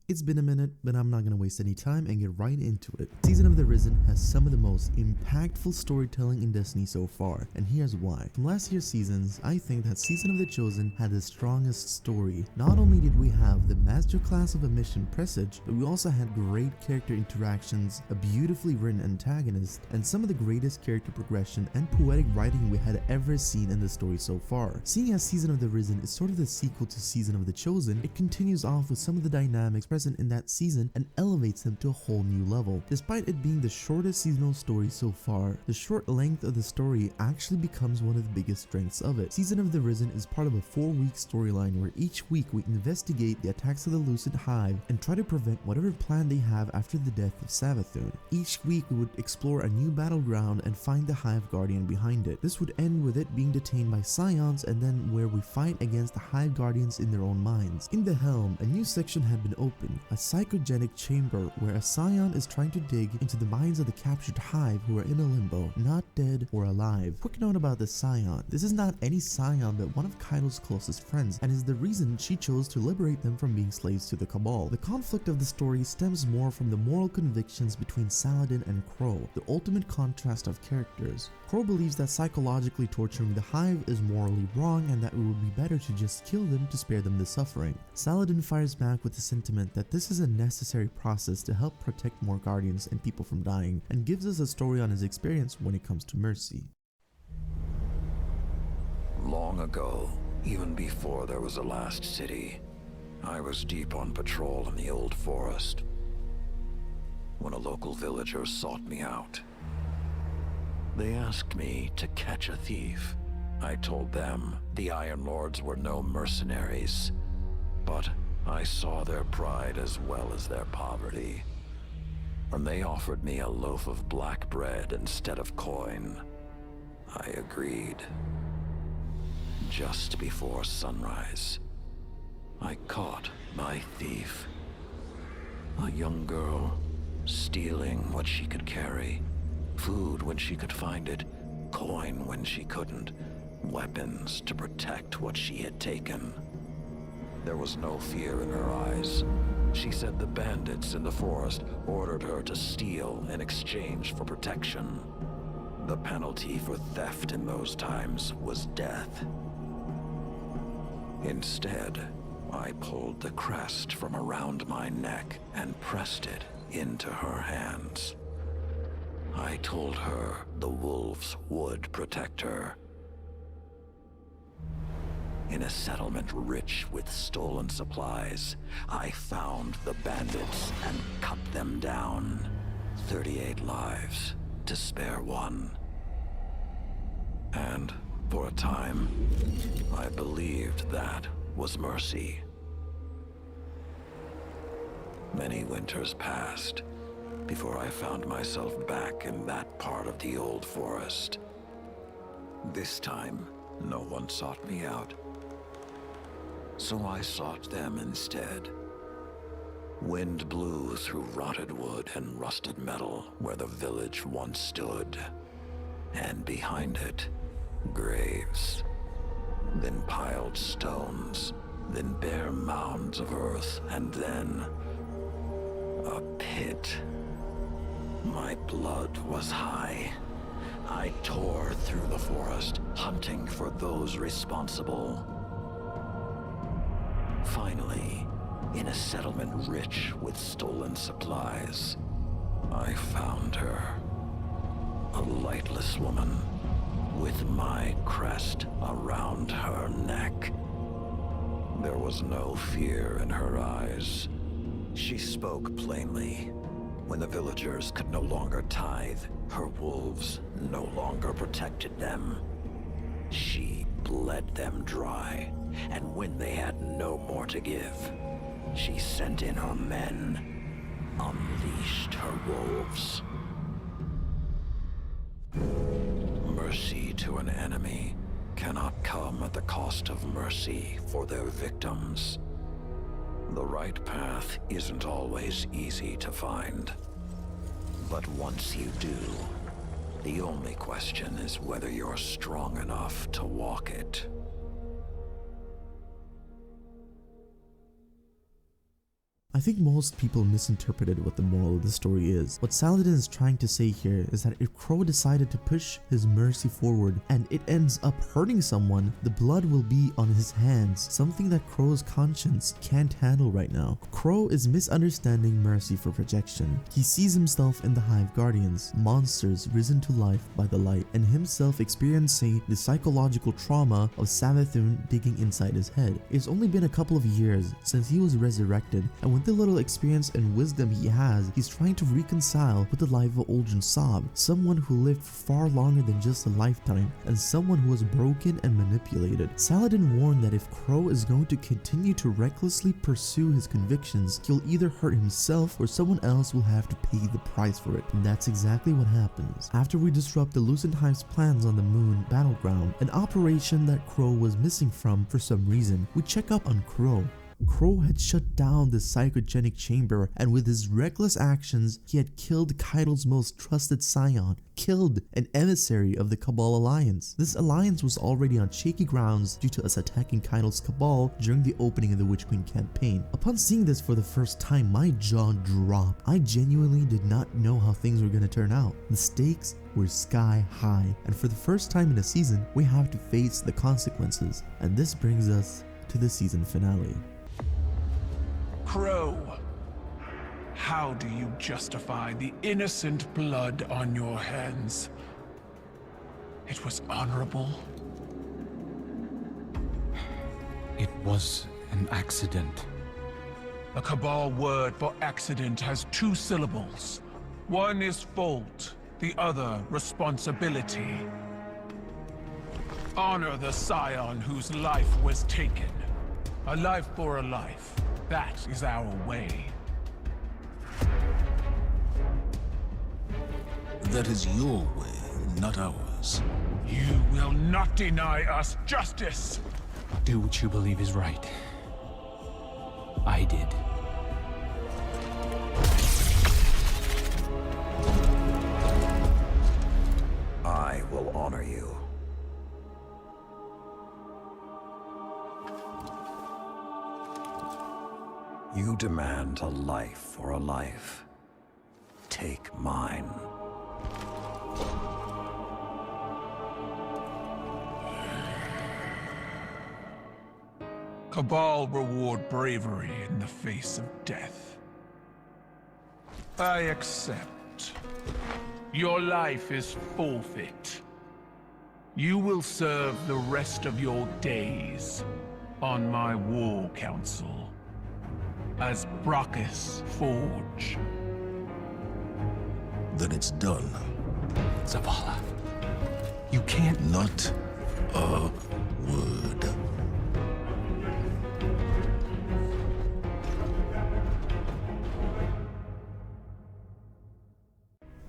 It's been a minute, but I'm not gonna waste any time and get right into it. Season of the Risen has some of the most impactful storytelling in Destiny so far, and here's why. From last year's seasons, I think that Season of the Chosen had the strongest story. Not only did we have the masterclass of a mission Presage, but we also had great character interactions, a beautifully written antagonist, and some of the greatest character progression and poetic writing we had ever seen in the story so far. Seeing as Season of the Risen is sort of the sequel to Season of the Chosen, it continues off with some of the dynamics present in that season and elevates them to a whole new level. Despite it being the shortest seasonal story so far, the short length of the story actually becomes one of the biggest strengths of it. Season of the Risen is part of a 4-week storyline where each week we investigate the attacks of the Lucent Hive and try to prevent whatever plan they have after the death of Savathûn. Each week we would explore a new battleground and find the Hive Guardian behind it. This would end with it being detained by psions, and then where we fight against the Hive Guardians in their own minds. In the Helm, a new section had been opened, a psychogenic chamber where a psion is trying to dig into the minds of the captured Hive who are in a limbo, not dead or alive. Quick note about the psion: this is not any psion but one of Kaido's closest friends, and is the reason she chose to liberate them from being slaves to the Cabal. The conflict of the story stems more from the moral convictions between Saladin and Crow, the ultimate contrast of characters. Crow believes that psychologically torturing the Hive is morally wrong and that it would be better to just kill them to spare them the suffering. Saladin fires back with the sentiment that this is a necessary process to help protect more Guardians and people from dying, and gives us a story on his experience when it comes to mercy. Long ago, even before there was a last city, I was deep on patrol in the old forest when a local villager sought me out. They asked me to catch a thief. I told them the Iron Lords were no mercenaries, but I saw their pride as well as their poverty. And they offered me a loaf of black bread instead of coin. I agreed. Just before sunrise, I caught my thief. A young girl, stealing what she could carry. Food when she could find it, coin when she couldn't, weapons to protect what she had taken. There was no fear in her eyes. She said the bandits in the forest ordered her to steal in exchange for protection. The penalty for theft in those times was death. Instead, I pulled the crest from around my neck and pressed it into her hands. I told her the wolves would protect her. In a settlement rich with stolen supplies, I found the bandits and cut them down. 38 lives to spare one. And for a time, I believed that was mercy. Many winters passed before I found myself back in that part of the old forest. This time, no one sought me out. So I sought them instead. Wind blew through rotted wood and rusted metal where the village once stood. And behind it, graves. Then piled stones, then bare mounds of earth, and then a pit. My blood was high. I tore through the forest, hunting for those responsible. Finally, in a settlement rich with stolen supplies, I found her. A lightless woman, with my crest around her neck. There was no fear in her eyes. She spoke plainly. When the villagers could no longer tithe, her wolves no longer protected them. She bled them dry, and when they had no more to give, she sent in her men, unleashed her wolves. Mercy to an enemy cannot come at the cost of mercy for their victims. The right path isn't always easy to find. But once you do, the only question is whether you're strong enough to walk it. I think most people misinterpreted what the moral of the story is. What Saladin is trying to say here is that if Crow decided to push his mercy forward and it ends up hurting someone, the blood will be on his hands, something that Crow's conscience can't handle right now. Crow is misunderstanding mercy for projection. He sees himself in the Hive Guardians, monsters risen to life by the light, and himself experiencing the psychological trauma of Savathûn digging inside his head. It's only been a couple of years since he was resurrected, and with the little experience and wisdom he has, he's trying to reconcile with the life of Uldren Sob, someone who lived far longer than just a lifetime, and someone who was broken and manipulated. Saladin warned that if Crow is going to continue to recklessly pursue his convictions, he'll either hurt himself or someone else will have to pay the price for it. And that's exactly what happens. After we disrupt the Lucent Hive's plans on the moon battleground, an operation that Crow was missing from for some reason, we check up on Crow. Crow had shut down the psychogenic chamber, and with his reckless actions, he had killed Kaido's most trusted scion, killed an emissary of the Cabal Alliance. This alliance was already on shaky grounds due to us attacking Kaido's Cabal during the opening of the Witch Queen campaign. Upon seeing this for the first time, my jaw dropped. I genuinely did not know how things were going to turn out. The stakes were sky high, and for the first time in a season, we have to face the consequences. And this brings us to the season finale. Crow, how do you justify the innocent blood on your hands? It was honorable. It was an accident. The Cabal word for accident has two syllables. One is fault, the other responsibility. Honor the scion whose life was taken. A life for a life. That is our way. That is your way, not ours. You will not deny us justice! Do what you believe is right. I did. I will honor you. You demand a life for a life. Take mine. Cabal reward bravery in the face of death. I accept. Your life is forfeit. You will serve the rest of your days on my war council. As Brachus Forge. Then it's done. Zavala, you can't... Not a word.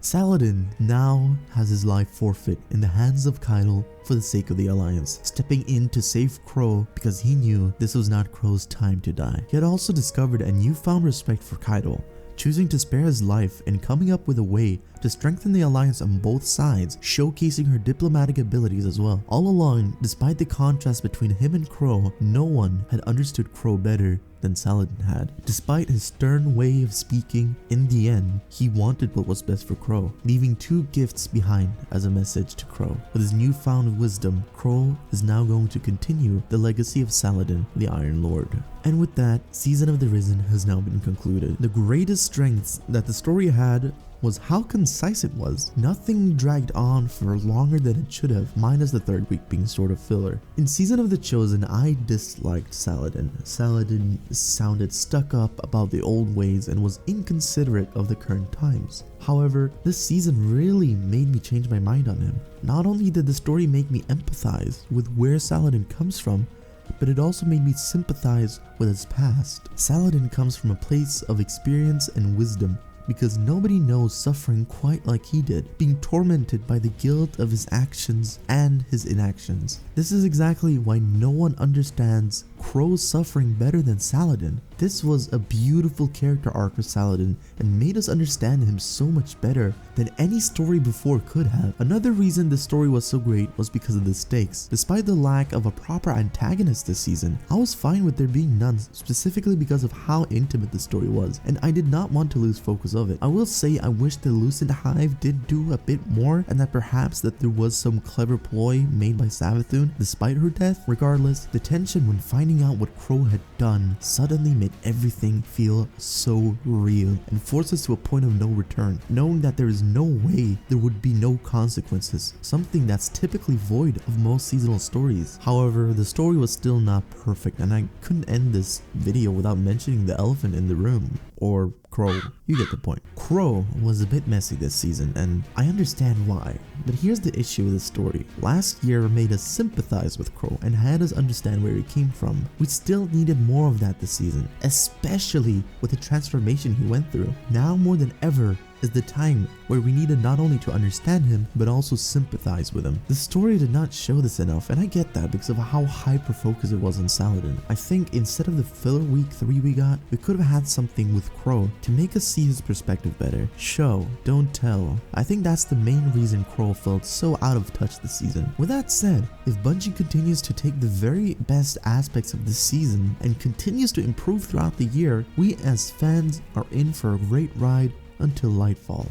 Saladin now has his life forfeit in the hands of Kaido for the sake of the Alliance, stepping in to save Crow because he knew this was not Crow's time to die. He had also discovered a newfound respect for Kaido, choosing to spare his life and coming up with a way to strengthen the alliance on both sides, showcasing her diplomatic abilities as well. All along, despite the contrast between him and Crow, no one had understood Crow better than Saladin had. Despite his stern way of speaking, in the end, he wanted what was best for Crow, leaving two gifts behind as a message to Crow. With his newfound wisdom, Crow is now going to continue the legacy of Saladin, the Iron Lord. And with that, Season of the Risen has now been concluded. The greatest strengths that the story had was how concise it was. Nothing dragged on for longer than it should have, minus the third week being sort of filler. In Season of the Chosen, I disliked Saladin. Saladin sounded stuck up about the old ways and was inconsiderate of the current times. However, this season really made me change my mind on him. Not only did the story make me empathize with where Saladin comes from, but it also made me sympathize with his past. Saladin comes from a place of experience and wisdom, because nobody knows suffering quite like he did, being tormented by the guilt of his actions and his inactions. This is exactly why no one understands Crow's suffering better than Saladin. This was a beautiful character arc of Saladin and made us understand him so much better than any story before could have. Another reason the story was so great was because of the stakes. Despite the lack of a proper antagonist this season, I was fine with there being none, specifically because of how intimate the story was, and I did not want to lose focus of it. I will say I wish the Lucent Hive did do a bit more, and that perhaps that there was some clever ploy made by Savathûn despite her death. Regardless, the tension when finding out what Crow had done suddenly made everything feel so real and forced us to a point of no return, knowing that there is no way there would be no consequences, something that's typically void of most seasonal stories. However, the story was still not perfect, and I couldn't end this video without mentioning the elephant in the room, or Crow. You get the point. Crow was a bit messy this season, and I understand why, but here's the issue with the story. Last year made us sympathize with Crow and had us understand where he came from. We still needed more of that this season, especially with the transformation he went through. Now more than ever is the time where we needed not only to understand him, but also sympathize with him. The story did not show this enough, and I get that because of how hyper-focused it was on Saladin. I think instead of the filler week 3 we got, we could have had something with Crow to make us see his perspective better. Show, don't tell. I think that's the main reason Crow felt so out of touch this season. With that said, if Bungie continues to take the very best aspects of this season and continues to improve throughout the year, we as fans are in for a great ride until Lightfall.